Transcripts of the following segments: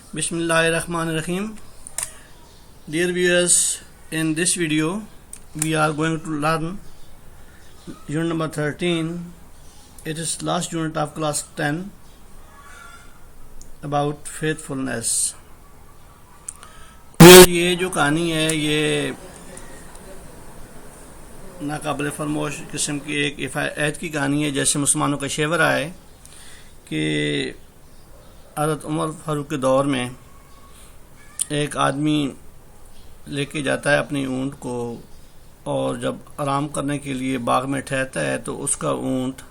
Bismillahirrahmanirrahim. Dear viewers, in this video we are going to learn unit number 13. It is last unit of class 10 about faithfulness. یہ جو کہانی ہے یہ ناقابل فراموش قسم کی ایک عہد کی کہانی ہے. جیسے مسلمانوں کا شیور ہے کہ حضرت عمر فاروق کے دور میں ایک آدمی لے کے جاتا ہے اپنی اونٹ کو، اور جب آرام کرنے کے لیے باغ میں ٹھہرتا ہے تو اس کا اونٹ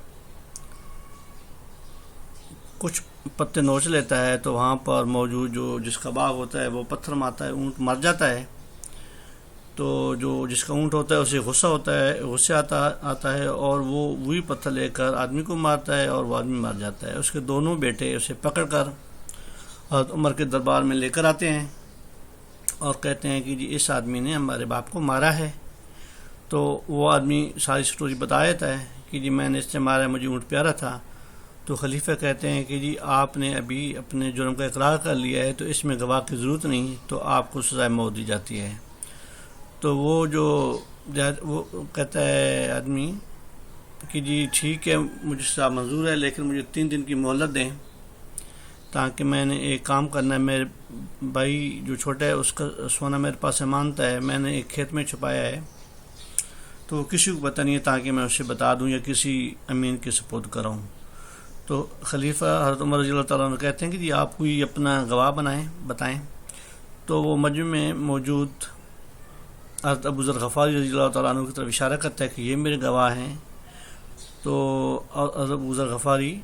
کچھ پتے نوچ لیتا ہے، تو وہاں پر موجود جس کا باغ ہوتا ہے وہ پتھر مارتا ہے، اونٹ مر جاتا ہے. تو جس کا اونٹ ہوتا ہے اسے غصہ آتا ہے اور وہ وہی پتھر لے کر آدمی کو مارتا ہے اور وہ آدمی مر جاتا ہے. اس کے دونوں بیٹے اسے پکڑ کر حضرت عمر کے دربار میں لے کر آتے ہیں اور کہتے ہیں کہ جی اس آدمی نے ہمارے باپ کو مارا ہے. تو وہ آدمی ساری سٹوری بتا دیتا ہے کہ جی میں نے اس سے مارا ہے، مجھے اونٹ پیارا تھا. تو خلیفہ کہتے ہیں کہ جی آپ نے ابھی اپنے جرم کا اقرار کر لیا ہے تو اس میں گواہ کی ضرورت نہیں، تو آپ کو سزائے موت دی جاتی ہے. تو وہ کہتا ہے آدمی کہ جی ٹھیک ہے مجھے سزا منظور ہے، لیکن مجھے 3 دن کی مہلت دیں تاکہ میں نے ایک کام کرنا ہے. میرے بھائی جو چھوٹا ہے اس کا سونا میرے پاس امانت ہے، میں نے ایک کھیت میں چھپایا ہے، تو کسی کو پتہ نہیں ہے تاکہ میں اسے بتا دوں یا کسی امین کے سپرد کراؤں. تو خلیفہ حضرت عمر رضی اللہ تعالیٰ عنہ کہتے ہیں کہ جی آپ کوئی اپنا گواہ بتائیں. تو وہ مجمع میں موجود حضرت ابو ذر غفاری رضی اللہ تعالیٰ عنہ کی طرف اشارہ کرتا ہے کہ یہ میرے گواہ ہیں. تو حضرت ابو ذر غفاری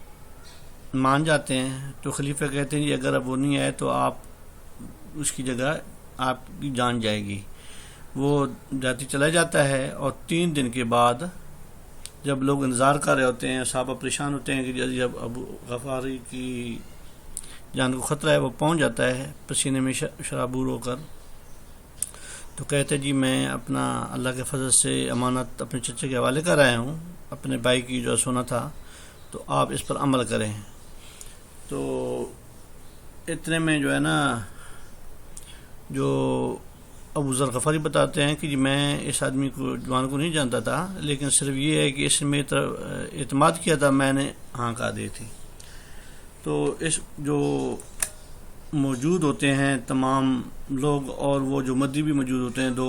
مان جاتے ہیں. تو خلیفہ کہتے ہیں جی اگر اب وہ نہیں آئے تو آپ اس کی جگہ آپ کی جان جائے گی. وہ جاتی چلا جاتا ہے اور 3 دن کے بعد جب لوگ انتظار کر رہے ہوتے ہیں، صحابہ پریشان ہوتے ہیں کہ جب ابو غفاری کی جان کو خطرہ ہے، وہ پہنچ جاتا ہے پسینے میں شرابور ہو کر. تو کہتے جی میں اپنا اللہ کے فضل سے امانت اپنے چچے کے حوالے کر آیا ہوں، اپنے بھائی کی جو سونا تھا، تو آپ اس پر عمل کریں. تو اتنے میں جو ہے نا جو ابو ذر غفاری بتاتے ہیں کہ جی میں اس آدمی کو جوان کو نہیں جانتا تھا، لیکن صرف یہ ہے کہ اس نے میری طرف اعتماد کیا تھا، میں نے ہاں کہا دی تھی. تو اس جو موجود ہوتے ہیں تمام لوگ اور وہ جو مدی بھی موجود ہوتے ہیں 2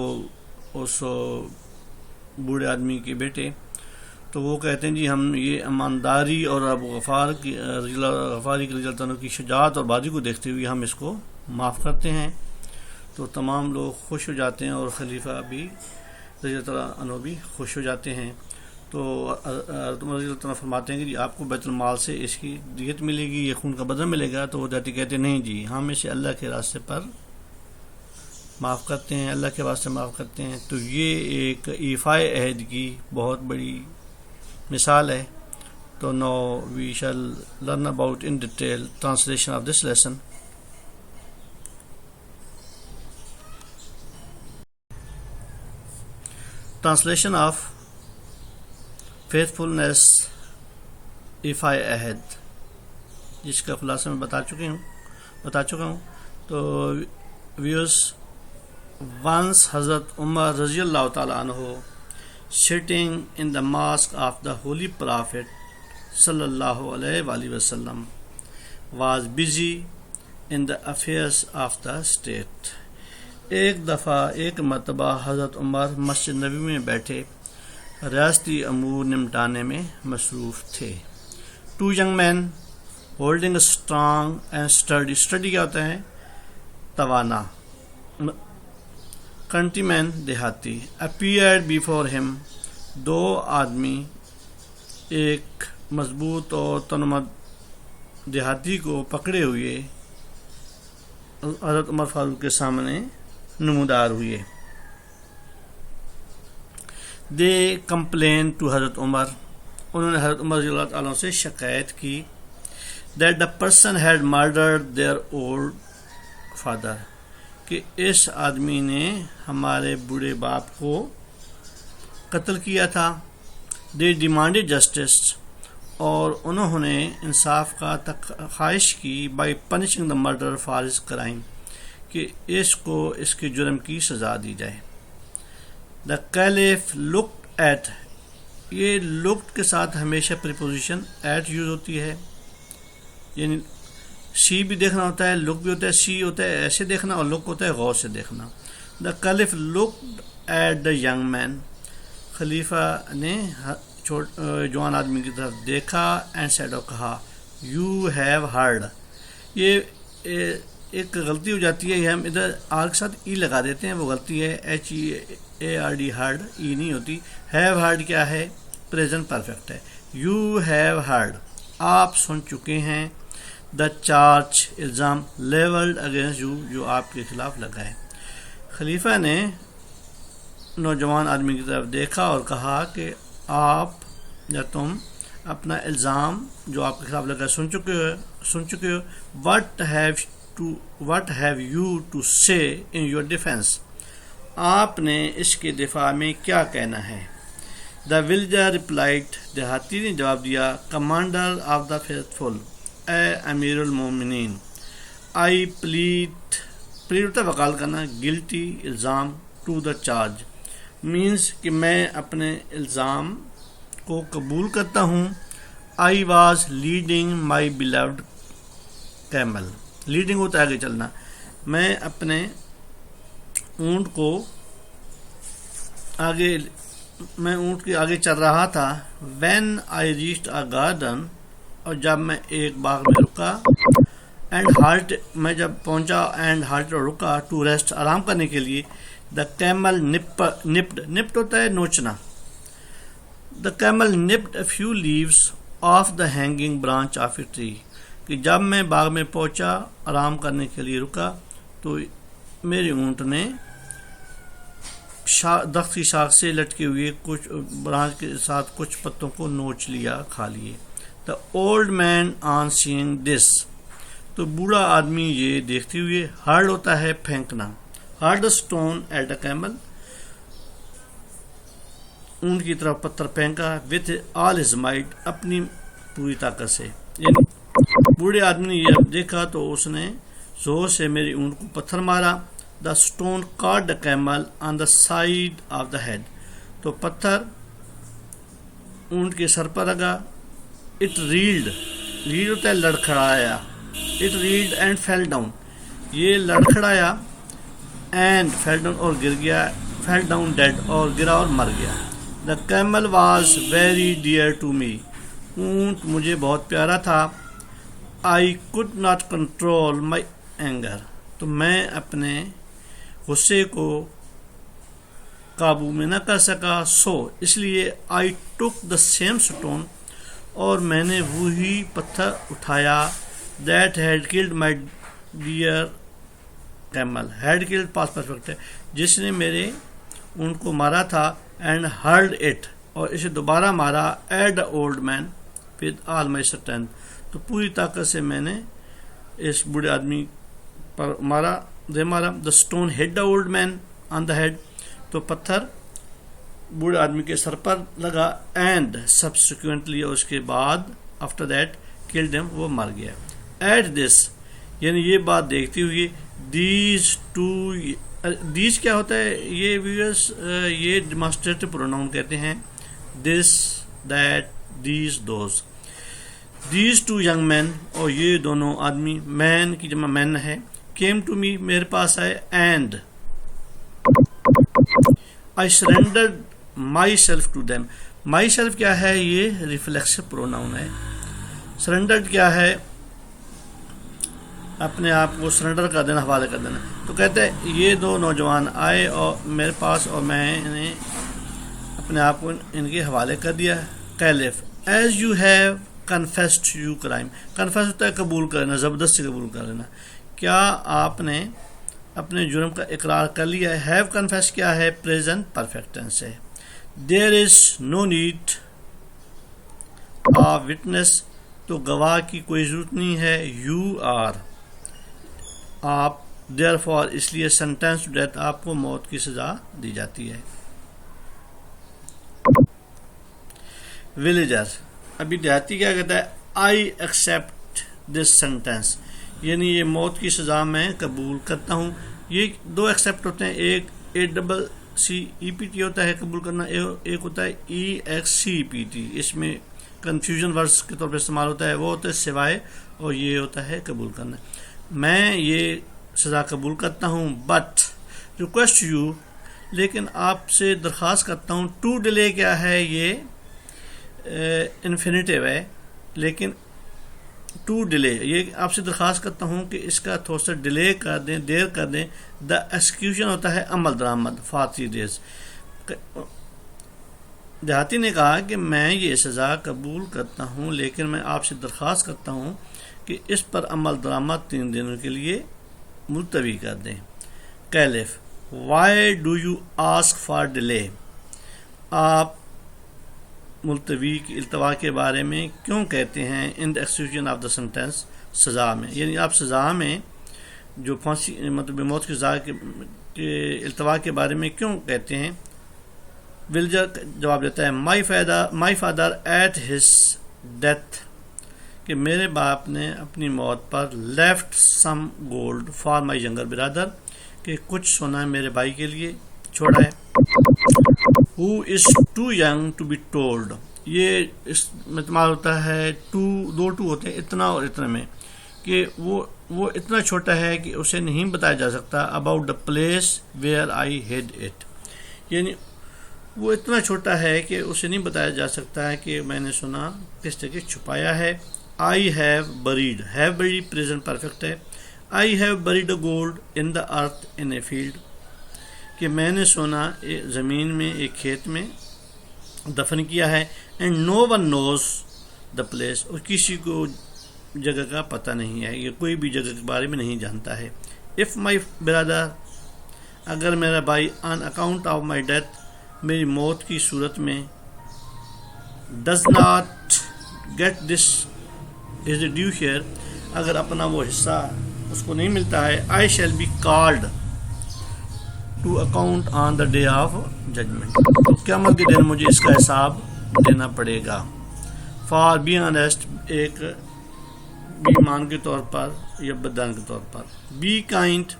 اس بوڑھے آدمی کے بیٹے، تو وہ کہتے ہیں جی ہم یہ ایمانداری اور ابو غفاری کی رضی اللہ عنہ کی شجاعت اور بازی کو دیکھتے ہوئے ہم اس کو معاف کرتے ہیں. تو تمام لوگ خوش ہو جاتے ہیں اور خلیفہ بھی رضی اللہ عنہ بھی خوش ہو جاتے ہیں. تو حضرت عمر رضی اللہ عنہ فرماتے ہیں کہ جی آپ کو بیت المال سے اس کی دیت ملے گی، یہ خون کا بدلہ ملے گا. تو وہ جاتی کہتے ہیں نہیں جی ہم اسے اللہ کے راستے پر معاف کرتے ہیں، اللہ کے واسطے معاف کرتے ہیں. تو یہ ایک ایفاء عہد کی بہت بڑی مثال ہے. تو now we shall learn about in detail translation of this lesson. Translation of faithfulness ایفاء عہد، جس کا خلاصہ میں بتا چکا ہوں. تو ویورز، once حضرت عمر رضی اللہ تعالیٰ عنہ sitting in the mosque of the Holy Prophet sallallahu alaihi wasallam was busy in the affairs of the state. ایک مرتبہ حضرت عمر مسجد نبی میں بیٹھے ریاستی امور نمٹانے میں مصروف تھے. 2 young men holding a strong and sturdy کیا ہوتا ہے؟ توانا. countryman دیہاتی appeared before him. 2 آدمی ایک مضبوط اور تنمد دیہاتی کو پکڑے ہوئے حضرت عمر فاروق کے سامنے نمودار ہوئے. They complained to حضرت عمر، انہوں نے حضرت عمر رضی اللہ عنہ سے شکایت کی that the person had murdered their old father، کہ اس آدمی نے ہمارے بوڑھے باپ کو قتل کیا تھا. They demanded justice، اور انہوں نے انصاف کا خواہش کی by punishing the murder for his crime کہ اس کو اس کے جرم کی سزا دی جائے. دا کیلف لکڈ ایٹ، یہ لکڈ کے ساتھ ہمیشہ پریپوزیشن ایٹ یوز ہوتی ہے، یعنی سی بھی دیکھنا ہوتا ہے، لک بھی ہوتا ہے، سی ہوتا ہے ایسے دیکھنا اور لک ہوتا ہے غور سے دیکھنا. The caliph looked at the young man, خلیفہ نے جوان آدمی کی طرف دیکھا اینڈ سیڈ، اور کہا یو ہیو ہرڈ. یہ ایک غلطی ہو جاتی ہے، یہ ہم ادھر آر کے ساتھ ای لگا دیتے ہیں، وہ غلطی ہے. HEARD ہرڈ ای نہیں ہوتی. ہیو ہرڈ کیا ہے؟ پریزنٹ پرفیکٹ ہے. یو ہیو ہرڈ، آپ سن چکے ہیں. دا چارج، الزام، لیولڈ اگینسٹ یو، جو آپ کے خلاف لگا ہے. خلیفہ نے نوجوان آدمی کی طرف دیکھا اور کہا کہ آپ یا تم اپنا الزام جو آپ کے خلاف لگا سن چکے ہو. وٹ ہیو یو ٹو سے ان یور ڈیفینس، آپ نے اس کے دفاع میں کیا کہنا ہے؟ دا ولیجر ریپلائڈ، دیہاتی نے جواب دیا، کمانڈر آف دا فیتھفل، اے امیر المومنین، آئی پلیڈ ہوتا ہے وکال کرنا، گلٹی الزام، ٹو دا چارج مینس کہ میں اپنے الزام کو قبول کرتا ہوں. I was leading my beloved camel, leading ہوتا ہے آگے چلنا، میں اپنے اونٹ کے آگے چل رہا تھا. When I reached a garden, اور جب میں ایک باغ میں رکا. اینڈ ہالٹ، میں جب پہنچا، اینڈ ہالٹ اور رکا، ٹو ریسٹ آرام کرنے کے لیے. دا کیمل نپڈ ہوتا ہے نوچنا. The camel nipped a few leaves of the hanging branch of a tree, کہ جب میں باغ میں پہنچا آرام کرنے کے لیے رکا تو میرے اونٹ نے درخت کی شاخ سے لٹکے ہوئے کچھ برانچ کے ساتھ کچھ پتوں کو نوچ لیا، کھا لیے. دا اولڈ مین آن سینگ دس، تو بوڑھا آدمی یہ دیکھتے ہوئے. ہرڈ ہوتا ہے پھینکنا. Hurled the stone at a camel, اونٹ کی طرف پتھر پھینکا. وتھ آل ہز مائٹ، اپنی پوری طاقت سے. یعنی بوڑھے آدمی نے یہ دیکھا تو اس نے زور سے میری اونٹ کو پتھر مارا. The stone caught the camel on the side of the head, تو پتھر اونٹ کے سر پر لگا. اٹ ریلڈ، ریلڈ ہوتا ہے لڑکھڑایا. اٹ ریلڈ اینڈ فیل ڈاؤن، یہ لڑکھڑایا. اینڈ فیل ڈاؤن، اور گر گیا. فیل ڈاؤن ڈیڈ، اور گرا اور مر گیا. The camel was very dear to me, اونٹ مجھے بہت پیارا تھا. I could not control my anger, تو میں اپنے غصے کو قابو میں نہ کر سکا. سو، اس لیے آئی ٹک دا سیم اسٹون، اور میں نے وہی پتھر اٹھایا. That had killed my dear camel, had killed past perfect ہے، جس نے میرے اونٹ کو مارا تھا. اینڈ ہرڈ اٹ، اور اسے دوبارہ مارا. At the old man with all my strength, تو پوری طاقت سے میں نے اس بوڑھے آدمی پر مارا. The stone hit the old man on the head, تو پتھر بوڑھے آدمی کے سر پر لگا. اینڈ سبسیکوینٹلی، اور اس کے بعد آفٹر دیٹ کلڈ ہم، وہ مر گیا. ایٹ دس، یعنی یہ بات دیکھتے ہوئے. دیز کیا ہوتا ہے؟ یہ ویورز یہ ڈیمانسٹریٹو پروناؤن کہتے ہیں. This, that, these, those. These two young men, اور یہ دونوں آدمی، مین کی جمع مین ہے. کیم ٹو می، میرے پاس آئے. And I surrendered myself to them. Myself کیا ہے؟ یہ ریفلیکسو پروناؤن ہے. سرینڈرڈ کیا ہے؟ اپنے آپ کو سرنڈر کر دینا، حوالے کر دینا. تو کہتے ہیں یہ دو نوجوان آئے اور میرے پاس، اور میں نے اپنے آپ کو ان کے حوالے کر دیا. Caliph, as you have confessed you crime. Confess ہوتا ہے قبول کرنا، زبردستی قبول کر لینا. کیا آپ نے اپنے جرم کا اقرار کر لیا ہے؟ ہیو کنفیس کیا ہے؟ پریزنٹ پرفیکٹ ٹینس ہے. دیر از نو نیڈ آف وٹنس، تو گواہ کی کوئی ضرورت نہیں ہے. یو آر، آپ. دیر فار، اس لیے سینٹینس ٹو ڈیتھ، آپ کو موت کی سزا دی جاتی ہے. ولیجر، ابھی دیہاتی کیا کہتا ہے، آئی ایکسیپٹ دس سینٹینس، یعنی یہ موت کی سزا میں قبول کرتا ہوں. یہ دو ایکسیپٹ ہوتے ہیں، ایک ACCEPT ہوتا ہے قبول کرنا، ایک ہوتا ہے EXCPT. اس میں کنفیوژن ورڈز کے طور پہ استعمال ہوتا ہے، وہ ہوتا ہے سوائے، اور یہ ہوتا ہے قبول کرنا. میں یہ سزا قبول کرتا ہوں، بٹ ریکویسٹ یو، لیکن آپ سے درخواست کرتا ہوں. ٹو ڈیلے کیا ہے، یہ انفینیٹیو ہے، لیکن ٹو ڈیلے یہ آپ سے درخواست کرتا ہوں کہ اس کا تھوڑا سا ڈیلے کر دیں، دیر کر دیں. دا ایکسیکیوشن ہوتا ہے عمل درآمد فار 3 days. دیہاتی نے کہا کہ میں یہ سزا قبول کرتا ہوں، لیکن میں آپ سے درخواست کرتا ہوں کہ اس پر عمل درآمد 3 دنوں کے لیے ملتوی کر دیں. Caliph, why do you ask for delay, آپ ملتوی کی التوا کے بارے میں کیوں کہتے ہیں. In the execution of the sentence, سزا میں، یعنی آپ سزا میں جو پھانسی مطلب موت کی سزا کے التوا کے بارے میں کیوں کہتے ہیں. ولجر جواب دیتا ہے، my father at his death, کہ میرے باپ نے اپنی موت پر left some gold for my younger brother, کہ کچھ سونا میرے بھائی کے لیے چھوڑا ہے. who is too young to be told، یہ اس میں استعمال ہوتا ہے دو ہوتے ہیں، اتنا اور اتنا میں، کہ وہ اتنا چھوٹا ہے کہ اسے نہیں بتایا جا سکتا. about the place where I hid it، یعنی وہ اتنا چھوٹا ہے کہ اسے نہیں بتایا جا سکتا ہے کہ میں نے سنا کس طرح چھپایا ہے. I have buried present perfect ہے. I have buried a gold in the earth in a field، کہ میں نے سونا زمین میں ایک کھیت میں دفن کیا ہے. And no one knows the place, اور کسی کو جگہ کا پتہ نہیں ہے، یہ کوئی بھی جگہ کے بارے میں نہیں جانتا ہے. اف مائی برادر، اگر میرا بھائی on account of my death, میری موت کی صورت میں، does not get this as a due share, اگر اپنا وہ حصہ اس کو نہیں ملتا ہے، I shall be called to account on the day of judgement, تو قیامت کے دن مجھے اس کا حساب دینا پڑے گا. فار بی آنیسٹ، ایک ایمان کے طور پر یا بدان کے طور پر. بی کائنڈ،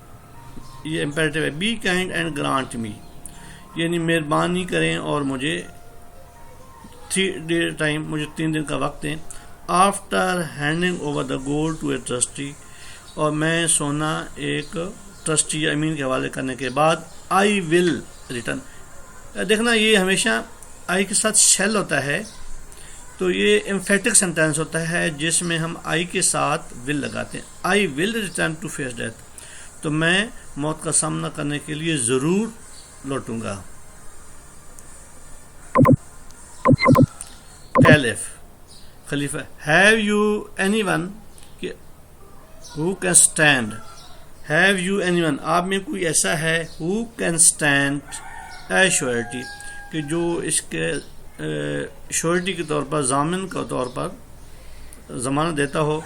یہ امپیریٹیو ہے، be kind and grant me, یعنی مہربانی کریں اور مجھے 3 day ٹائم، مجھے 3 دن کا وقت دیں. After handing over the gold to a trustee, اور میں سونا ایک ٹرسٹی یا امین کے حوالے کرنے کے بعد، آئی ول ریٹرن. دیکھنا یہ ہمیشہ آئی کے ساتھ شیل ہوتا ہے، تو یہ ایمفیٹک سینٹینس ہوتا ہے جس میں ہم آئی کے ساتھ ول لگاتے ہیں. I will return to face death, تو میں موت کا سامنا کرنے کے لیے ضرور لوٹوں گا. کیلف، خلیفہ، ہیو یو اینی ون، کہ who can stand, have you anyone, آپ میں کوئی ایسا ہے، who can stand a surety, کہ جو اس کے شیورٹی کے طور پر، ضامن کے طور پر ضمانت دیتا ہو.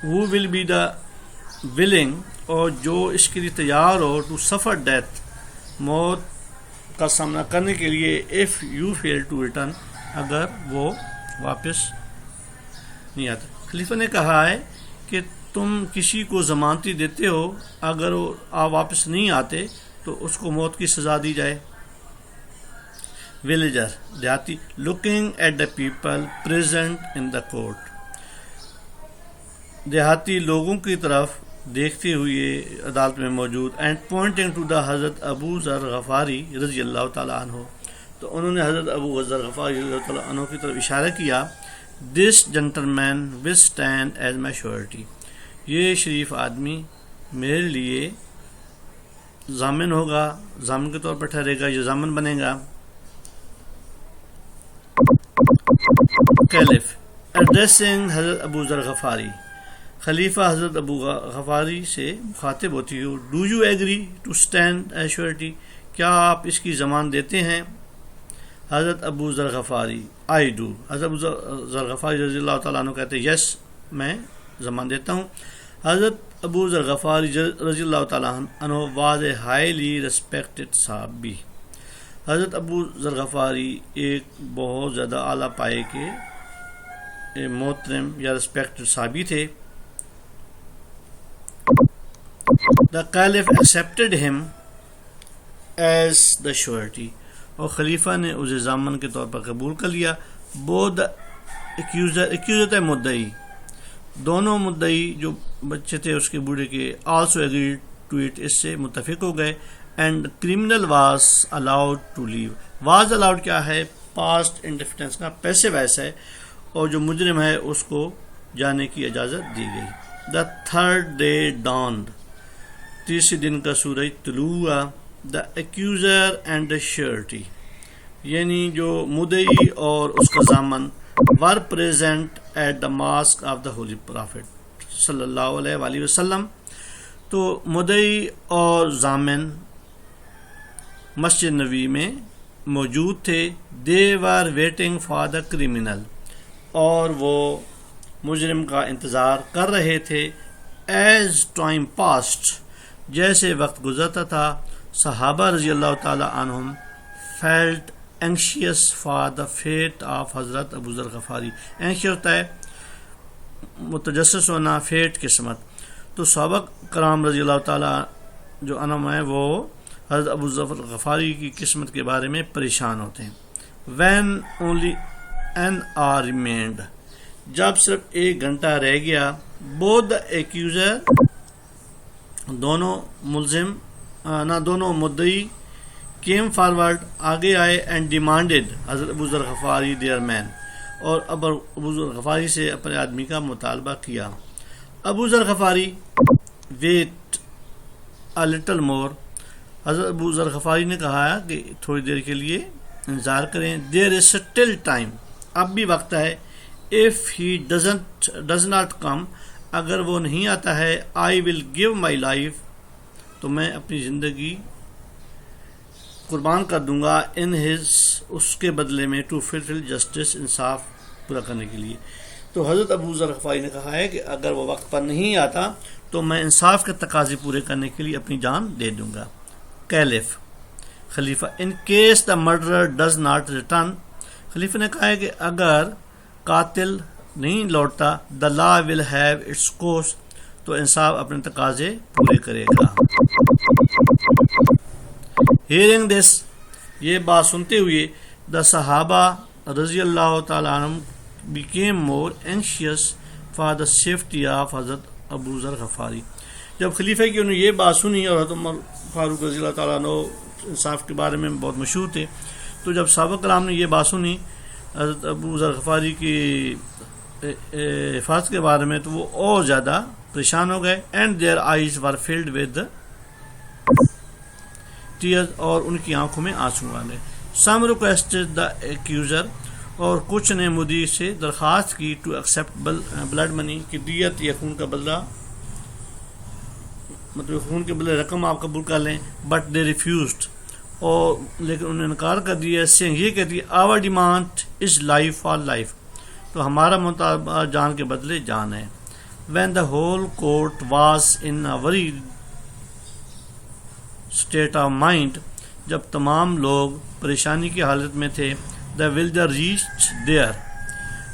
ہو ول بی دا ولنگ، اور جو اس کے لیے تیار ہو، ٹو سفر ڈیتھ، موت کا سامنا کرنے کے لیے. If you fail to return, اگر وہ واپس نہیں آتا. خلیفہ نے کہا ہے کہ تم کسی کو ضمانتی دیتے ہو، اگر وہ آپ واپس نہیں آتے تو اس کو موت کی سزا دی جائے. ولیجر، دیہاتی، looking at the people present in the court, دیہاتی لوگوں کی طرف دیکھتے ہوئے عدالت میں موجود. اینڈ پوائنٹنگ ٹو دا حضرت ابو ذر غفاری رضی اللہ تعالیٰ عنہ، تو انہوں نے حضرت ابو ذر غفاری رضی اللہ تعالیٰ عنہ کی طرف اشارہ کیا. This gentleman will stand as my surety, یہ شریف آدمی میرے لیے ضامن ہوگا، ضامن کے طور پر ٹھہرے گا، یہ ضامن بنے گا. کیلف، ایڈریسنگ حضرت ابو ذر غفاری، خلیفہ حضرت ابو غفاری سے مخاطب ہوتی ہو. Do you agree to stand as surety, کیا آپ اس کی ضمان دیتے ہیں. حضرت Abu Dharr Ghifari, I do. حضرت ابو ذر غفاری رضی اللہ تعالیٰ عنہ کہتے ہیں یس، میں ضمان دیتا ہوں. حضرت ابو ذر غفاری رضی اللہ تعالیٰ عنہ واز اے ہائیلی ریسپیکٹڈ صحابی، حضرت ابو ذر غفاری ایک بہت زیادہ اعلیٰ پائے کے محترم یا ریسپیکٹڈ صحابی تھے. The Caliph accepted him as the surety, اور خلیفہ نے اسے ضامن کے طور پر قبول کر لیا. both accused مدعی، دونوں مدعی جو بچے تھے اس کے بوڑھے کے also agreed to it، اس سے متفق ہو گئے. and criminal was allowed to leave. was allowed کیا ہے؟ past indefinite کا پیسے ویسا ہے، اور جو مجرم ہے اس کو جانے کی اجازت دی گئی. the third day dawned، تیسرے دن کا سورج طلوع ہوا. the accuser and the surety، یعنی جو مدعی اور اس کا ضامن were present at the mosque of the holy prophet صلی اللہ علیہ وآلہ وسلم. تو مدعی اور ضامن مسجد نبوی میں موجود تھے. they were waiting for the criminal، اور وہ مجرم کا انتظار کر رہے تھے. as time passed، جیسے وقت گزرتا تھا، صحابہ رضی اللہ تعالی عنہم felt anxious for the fate of حضرت ابو ذر غفاری. anxious ہوتا ہے متجسس ہونا، فیٹ قسمت. تو صحابہ کرام رضی اللہ تعالی جو عنہم ہیں وہ حضرت ابو ذر غفاری کی قسمت کے بارے میں پریشان ہوتے ہیں. when only an hour remained، جب صرف ایک گھنٹہ رہ گیا. both the accuser، دونوں مدعی came forward، آگے آئے. and demanded حضرت Abu Dharr Ghifari their man، اور ابو ذر غفاری سے اپنے آدمی کا مطالبہ کیا. ابو Dharr Ghifari wait a little more، حضرت ابو ذر غفاری نے کہا کہ تھوڑی دیر کے لیے انتظار کریں. there is still time، اب بھی وقت ہے. if he does not come، اگر وہ نہیں آتا ہے. I will give my life، تو میں اپنی زندگی قربان کر دوں گا. in his، اس کے بدلے میں. to fulfill justice، انصاف پورا کرنے کے لیے. تو حضرت ابو ذر غفاری نے کہا ہے کہ اگر وہ وقت پر نہیں آتا تو میں انصاف کے تقاضے پورے کرنے کے لیے اپنی جان دے دوں گا. کیلف، خلیفہ. in case the murderer does not return، خلیفہ نے کہا ہے کہ اگر قاتل نہیں لوٹتا the law will have its course، تو انصاف اپنے تقاضے پورے کرے گا. hearing this، یہ بات سنتے ہوئے the صحابہ رضی اللہ تعالیٰ عنہم became more anxious for the safety of حضرت ابو ذر غفاری. جب خلیفہ کی انہوں نے یہ بات سنی، اور حضرت عمر فاروق رضی اللہ تعالیٰ عنہ انصاف کے بارے میں بہت مشہور تھے، تو جب صحابہ کرام نے یہ بات سنی حضرت ابو ذر غفاری کی حفاظت کے بارے میں، تو وہ اور زیادہ پریشان ہو گئے. and their eyes were filled with tears، اور ان کی آنکھوں میں آنسو آ گئے. some requested the accuser، اور کچھ نے مدعی سے درخواست کی to accept blood money، کہ دیت یا خون کا بدلہ، مطلب خون کے بدلے رقم آپ قبول کر لیں. but they refused، اور لیکن انہوں نے انکار کر دیا. saying، یہ کہتی ہے our demand is life for life، تو ہمارا مطالبہ جان کے بدلے جان ہے. when the whole court was in a very state of mind، جب تمام لوگ پریشانی کی حالت میں تھے. the villager reached there،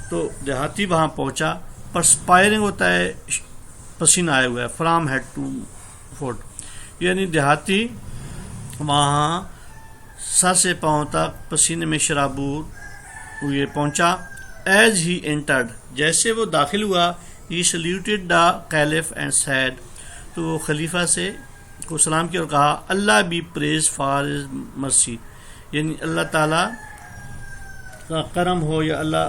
تو دیہاتی وہاں پہنچا. perspiring ہوتا ہے پسینہ آئے ہوئے، from head to foot، یعنی دیہاتی وہاں سر سے پاؤں تک پسینے میں شرابور ہوئے پہنچا. as he entered، جیسے وہ داخل ہوا. he saluted the caliph and said، تو وہ خلیفہ سے کو سلام کیا اور کہا اللہ be praised for his mercy، یعنی اللہ تعالیٰ کا کرم ہو، یا اللہ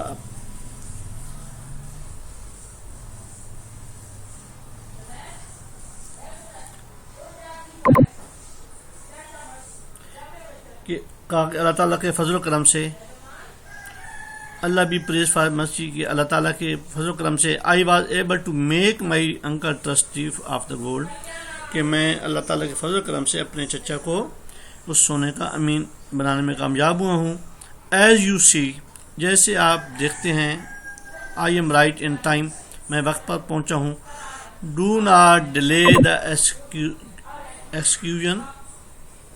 کہ اللہ تعالیٰ کے فضل و کرم سے، اللہ بھی پریز فار مرسی کی اللہ تعالیٰ کے فضل و کرم سے. I was able to make my uncle trustee of the gold، کہ میں اللہ تعالیٰ کے فضل و کرم سے اپنے چچا کو اس سونے کا امین بنانے میں کامیاب ہوا ہوں. as you see، جیسے آپ دیکھتے ہیں. I am right in time، میں وقت پر پہنچا ہوں. do not delay the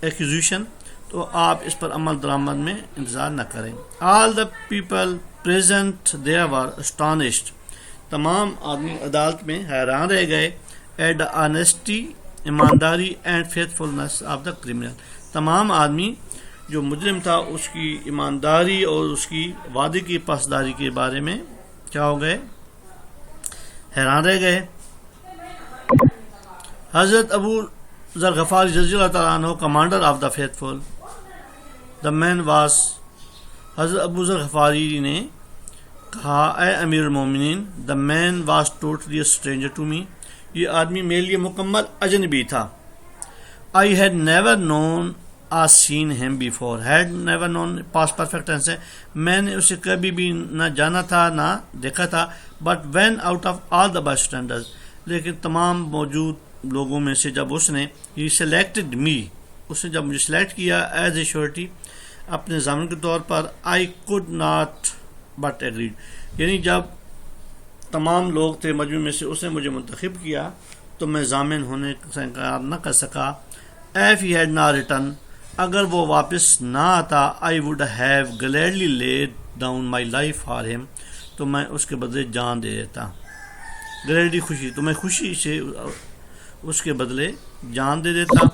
accusation، تو آپ اس پر عمل درآمد میں انتظار نہ کریں. آل دا پیپل پریزنٹ دیئر ور اسٹانشڈ. تمام آدمی عدالت میں حیران رہ گئے. ایٹ دا آنیسٹی ایمانداری اینڈ فیتھفلنس آف دا کرمنل. تمام آدمی جو مجرم تھا اس کی ایمانداری اور اس کی وعدے کی پاسداری کے بارے میں کیا ہو گئے؟ حیران رہ گئے. حضرت ابو ذر غفاری رضی اللہ تعالیٰ عنہ commander of the faithful. The man was. حضرت ابو ذر غفاری نے کہا اے امیر المومنین the man was totally stranger to me. یہ آدمی میرے لیے مکمل اجنبی تھا. I had never known or seen him before. Had never known past perfect tense ہے. میں نے اسے کبھی بھی نہ جانا تھا نہ دیکھا تھا. But when out of all the by standards. لیکن تمام موجود لوگوں میں سے جب اس نے ہی سلیکٹڈ می. اس نے جب مجھے سلیکٹ کیا ایز اے شیورٹی اپنے ضامن کے طور پر. I could not but agreed. یعنی جب تمام لوگ تھے مجموعے میں سے اس نے مجھے منتخب کیا تو میں ضامن ہونے سے انکار نہ کر سکا. ایف ہی ہیڈ نا ریٹرن. اگر وہ واپس نہ آتا I would have گلیڈلی laid down my life for ہم. تو میں اس کے بدلے جان دے دیتا. گلیڈلی خوشی. تو میں خوشی سے اس کے بدلے جان دے دیتا.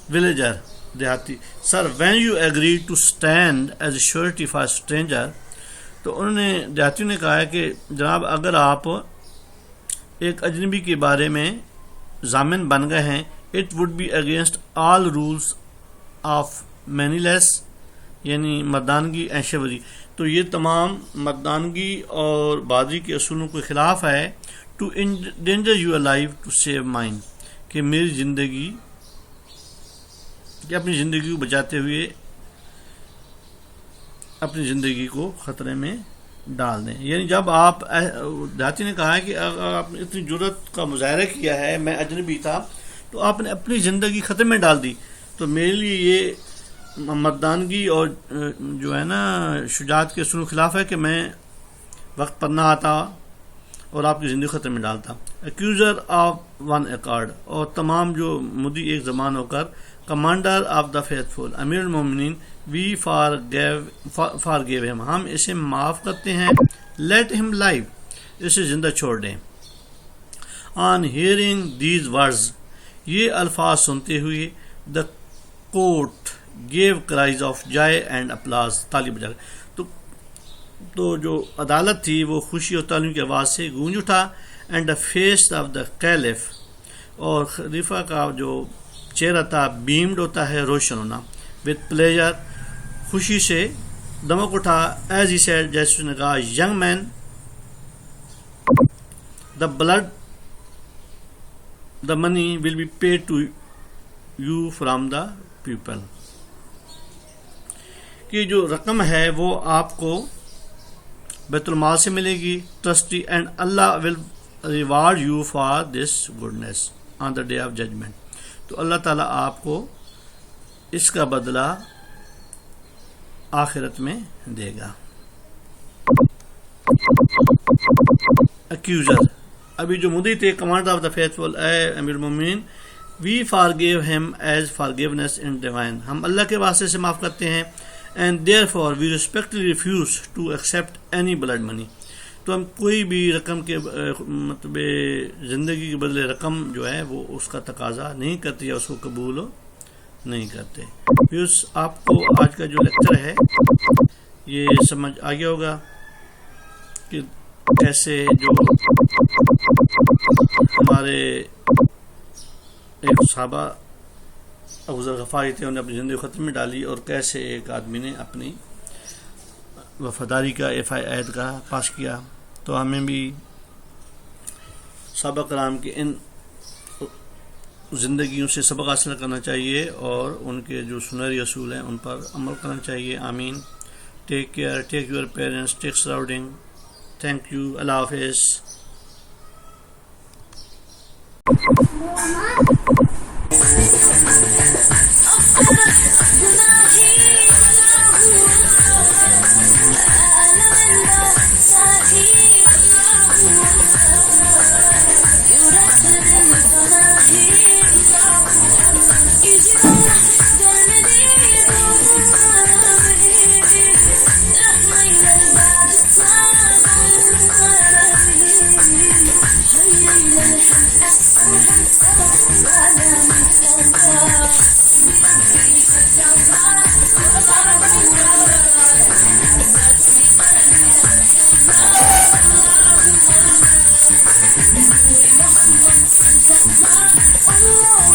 ولیجر دیہاتی. Sir when you agree to stand as a surety for stranger. تو انہوں نے دیہاتیوں نے کہا ہے کہ جناب اگر آپ ایک اجنبی کے بارے میں ضامن بن گئے ہیں it would be against all rules of manliness یعنی مردانگی اینڈ شیوری. تو یہ تمام مردانگی اور بہادری کے اصولوں کے خلاف ہے. To endanger your life to save mine. کہ میری زندگی کہ اپنی زندگی کو بچاتے ہوئے اپنی زندگی کو خطرے میں ڈال دیں. یعنی جب آپ دیہاتی نے کہا ہے کہ اگر آپ نے اتنی جرأت کا مظاہرہ کیا ہے میں اجنبی تھا تو آپ نے اپنی زندگی خطرے میں ڈال دی. تو میرے لیے یہ مردانگی اور جو ہے نا شجاعت کے اصول کے خلاف ہے کہ میں وقت پر نہ آتا اور آپ کی زندگی خطرے میں ڈالتا. Accuser of one accord. اور تمام جو مدعی ایک زبان ہو کر. Commander of the faithful. امیر المومنین. وی فار گیو ہم. ہم اسے معاف کرتے ہیں. لیٹ ہم لائف. اسے زندہ چھوڑ دیں. On hearing these words. یہ الفاظ سنتے ہوئے the court give cries of جائے اینڈ اپلاز. تالی بجا. تو جو عدالت تھی وہ خوشی اور تعلیم کی آواز سے گونج اٹھا. And the face of the caliph. اور خلیفہ کا جو چہرہ تھا بیمڈ ہوتا ہے روشن ہونا. With pleasure. خوشی سے دمک اٹھا. As he said. جیسے اس نے کہا young man the blood the money will be paid to you from the people. کہ جو رقم ہے وہ آپ کو بیت المال سے ملے گی. Trustee and Allah will reward you for this goodness on the day of judgement. تو اللہ تعالیٰ آپ کو اس کا بدلہ آخرت میں دے گا. ایکیوزر. ابھی جو مدعی تھے کمانڈر آف دا فیتھفل. اے امیر المومنین we forgive him as forgiveness in divine. ہم اللہ کے واسطے سے معاف کرتے ہیں. And therefore we respectfully refuse to accept any blood money. تو ہم کوئی بھی رقم کے مطلب زندگی کے بدلے رقم جو ہے وہ اس کا تقاضا نہیں کرتے یا اس کو قبول نہیں کرتے. پھر آپ کو آج کا جو لیکچر ہے یہ سمجھ آ گیا ہوگا کہ کیسے جو ہمارے ایک صحابہ ابو ذر غفاری تھے انہوں نے اپنی زندگی ختم میں ڈالی اور کیسے ایک آدمی نے اپنی وفاداری کا عہد کا پاس کیا. تو ہمیں بھی صحابہ کرام کے ان زندگیوں سے سبق حاصل کرنا چاہیے اور ان کے جو سنہری اصول ہیں ان پر عمل کرنا چاہیے. آمین. Take care. Take your parents. Take surrounding. Thank you. اللہ حافظ. Don't Allah